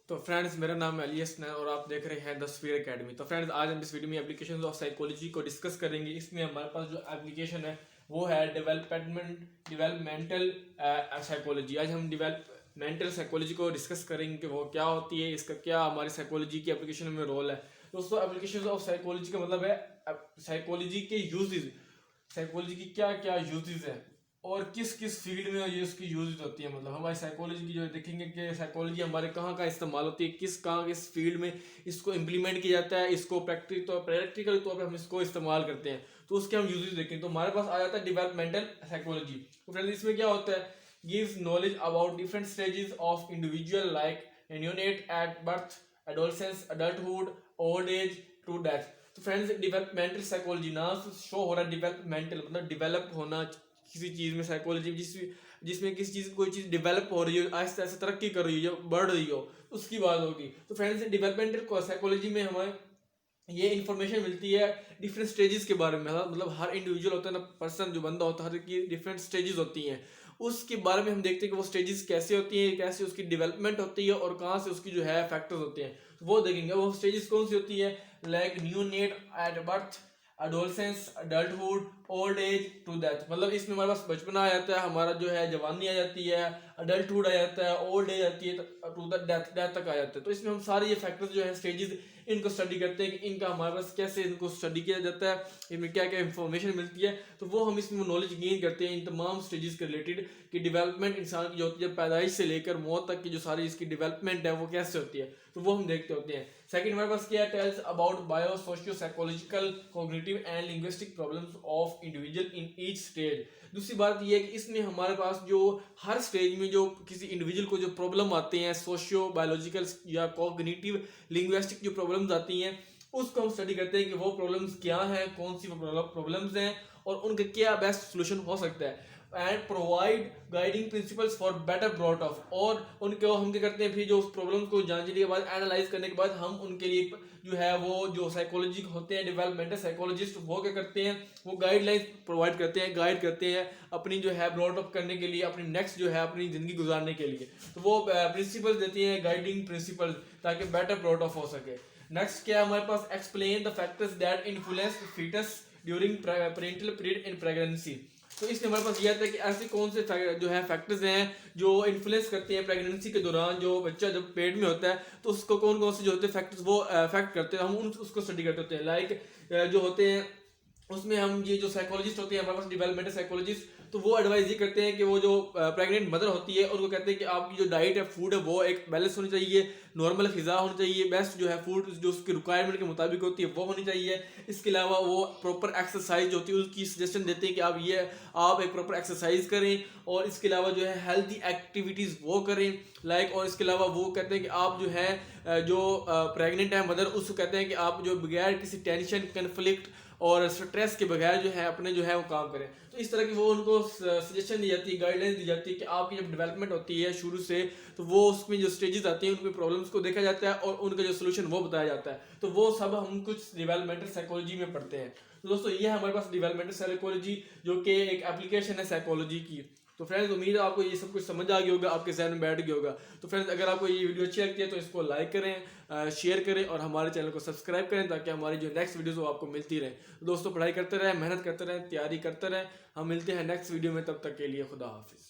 तो फ्रेंड्स, मेरा नाम है अली हसन और आप देख रहे हैं द स्फीयर एकेडमी। तो फ्रेंड्स, आज हम इस वीडियो में एप्लीकेशंस ऑफ साइकोलॉजी को डिस्कस करेंगे। इसमें हमारे पास जो एप्लीकेशन है वो है डेवलपमेंटल साइकोलॉजी। आज हम डेवलपमेंटल साइकोलॉजी को डिस्कस करेंगे कि वो क्या होती है, इसका क्या हमारी साइकोलॉजी की एप्लीकेशन में रोल है। दोस्तों, एप्लीकेशन ऑफ साइकोलॉजी का मतलब है साइकोलॉजी के यूजेस, साइकोलॉजी की क्या क्या यूजेस है और किस किस फील्ड में ये उसकी यूज होती है। मतलब हमारी साइकोलॉजी की जो देखेंगे कि साइकोलॉजी हमारे कहाँ का इस्तेमाल होती है, किस फील्ड में इसको इम्प्लीमेंट किया जाता है, इसको प्रैक्टिकल तौर पर हम इसको इस्तेमाल करते हैं। तो उसके हम यूजेस देखें तो हमारे पास आ जाता है डिवेलपमेंटल साइकोलॉजी। तो फ्रेंड्स, इसमें क्या होता है, gives knowledge about different stages of individual like neonate at birth, adolescence, adulthood, old age to death. तो फ्रेंड्स, डेवलपमेंटल साइकोलॉजी ना शो हो रहा है डेवलपमेंटल मतलब डेवलप होना किसी चीज में, साइकोलॉजी जिसमें किसी चीज कोई चीज डेवलप हो रही हो, आहिस्ता आहिस्ता तरक्की कर रही हो, बढ़ रही हो, उसकी बात होगी। तो फ्रेंड्स, डेवलपमेंटल साइकोलॉजी में हमें ये इन्फॉर्मेशन मिलती है डिफरेंट स्टेजेस के बारे में। मतलब हर इंडिविजुअल होता है ना, पर्सन जो बंदा होता है, हर की डिफरेंट स्टेजेस होती हैं। उसके बारे में हम देखते हैं कि वो स्टेजेस कैसे होती हैं, कैसे उसकी डेवलपमेंट होती है और कहाँ से उसकी जो है फैक्टर्स होते हैं। तो वो देखेंगे वो स्टेजेस कौन सी होती है, like neonate at birth, adolescence, adulthood, old age to death. मतलब इसमें हमारे पास बचपना आ जाता है, हमारा जो है जवानी आ जाती है, अडल्टहुड आ जाता है, ओल्ड एज आती है, टू द डेथ तक आ जाता है। तो इसमें हम सारे ये फैक्टर्स जो है स्टेजेस इनको स्टडी करते हैं कि इनका हमारे पास कैसे इनको स्टडी किया जाता है, इनमें क्या क्या इंफॉर्मेशन मिलती है। तो वो हम इसमें नॉलेज गेन करते हैं इन तमाम स्टेजेस के रिलेटेड कि डेवलपमेंट इंसान की जो होती है पैदाइश से लेकर मौत तक की जो सारी इसकी डेवलपमेंट है वो कैसे होती है। तो वो हम देखते होते हैं। सेकंड हमारे पास क्या है, tells about bio socio psychological cognitive and linguistic problems of individual in each stage. दूसरी बात यह है कि इसमें हमारे पास जो हर स्टेज में जो किसी इंडिविजुअल को जो प्रॉब्लम आते हैं, सोशियो बायोलॉजिकल या कॉग्निटिव लिंग्विस्टिक जो प्रॉब्लम्स आती हैं, उसको हम स्टडी करते हैं कि वो प्रॉब्लम्स क्या हैं, कौन सी प्रॉब्लम्स हैं और उनका क्या बेस्ट सोल्यूशन हो सकता है, and provide guiding principles for better brought of. और उनको हम क्या करते हैं, फिर जो उस प्रॉब्लम को जानने के बाद, एनालाइज करने के बाद, हम उनके लिए जो है वो जो साइकोलॉजी होते हैं डेवलपमेंटल साइकोलॉजिस्ट, वो क्या करते हैं, वो गाइडलाइंस प्रोवाइड करते हैं, गाइड करते हैं अपनी जो है ब्रॉट अप करने के लिए, अपनी नेक्स्ट जो है अपनी जिंदगी गुजारने के लिए। तो वो प्रिंसिपल्स देती हैं, गाइडिंग प्रिंसिपल्स, ताकि बेटर ब्रॉट अप हो सके। नेक्स्ट क्या है हमारे पास, explain the factors that influence foetus during parental period in pregnancy. तो इसमें हमारे पास ये आता है कि ऐसे कौन से जो है फैक्टर्स हैं जो इन्फ्लुएंस करते हैं प्रेगनेंसी के दौरान, जो बच्चा जब पेट में होता है तो उसको कौन कौन से जो होते हैं फैक्टर्स वो अफेक्ट करते हैं, हम उसको स्टडी करते होते हैं। लाइक जो होते हैं उसमें हम ये जो साइकोलॉजिस्ट होते हैं हमारे पास डेवलपमेंटल साइकोलॉजिस्ट, तो वो एडवाइस ये करते हैं कि वो जो प्रेग्नेंट मदर होती है उनको कहते हैं कि आपकी जो डाइट है, फूड है, वो एक बैलेंस होनी चाहिए, नॉर्मल फिजा होनी चाहिए, बेस्ट जो है फूड जो उसकी रिक्वायरमेंट के मुताबिक होती है वो होनी चाहिए। इसके अलावा वो प्रॉपर एक्सरसाइज होती है उसकी सजेशन देते हैं कि आप एक प्रॉपर एक्सरसाइज करें, और इसके अलावा जो है हेल्थी एक्टिविटीज़ वो करें लाइक। और इसके अलावा वो कहते हैं कि आप जो है जो प्रेग्नेंट है मदर, उसको कहते हैं कि आप जो बगैर किसी टेंशन, कन्फ्लिक्ट और स्ट्रेस के बगैर जो है अपने जो है वो काम करें। तो इस तरह की वो उनको सजेशन दी जाती है, गाइडलाइंस दी जाती है कि आपकी जब डेवलपमेंट होती है शुरू से, तो वो उसमें जो स्टेजेस आती हैं उनके प्रॉब्लम्स को देखा जाता है और उनका जो सोल्यूशन वो बताया जाता है। तो वो सब हम कुछ डेवलपमेंटल साइकोलॉजी में पढ़ते हैं। तो दोस्तों, ये है हमारे पास डेवलपमेंटल साइकोलॉजी, जो कि एक एप्लीकेशन है साइकोलॉजी की। तो फ्रेंड्स, उम्मीद है आपको ये सब कुछ समझ आ गया होगा, आपके जहन में बैठ गया होगा। तो फ्रेंड्स, अगर आपको ये वीडियो अच्छी लगती है तो इसको लाइक करें, शेयर करें और हमारे चैनल को सब्सक्राइब करें, ताकि हमारी जो नेक्स्ट वीडियोस वो आपको मिलती रहे। तो दोस्तों, पढ़ाई करते रहें, मेहनत करते रहें, तैयारी करते रहें। हम मिलते हैं नेक्स्ट वीडियो में, तब तक के लिए खुदा हाफिज़।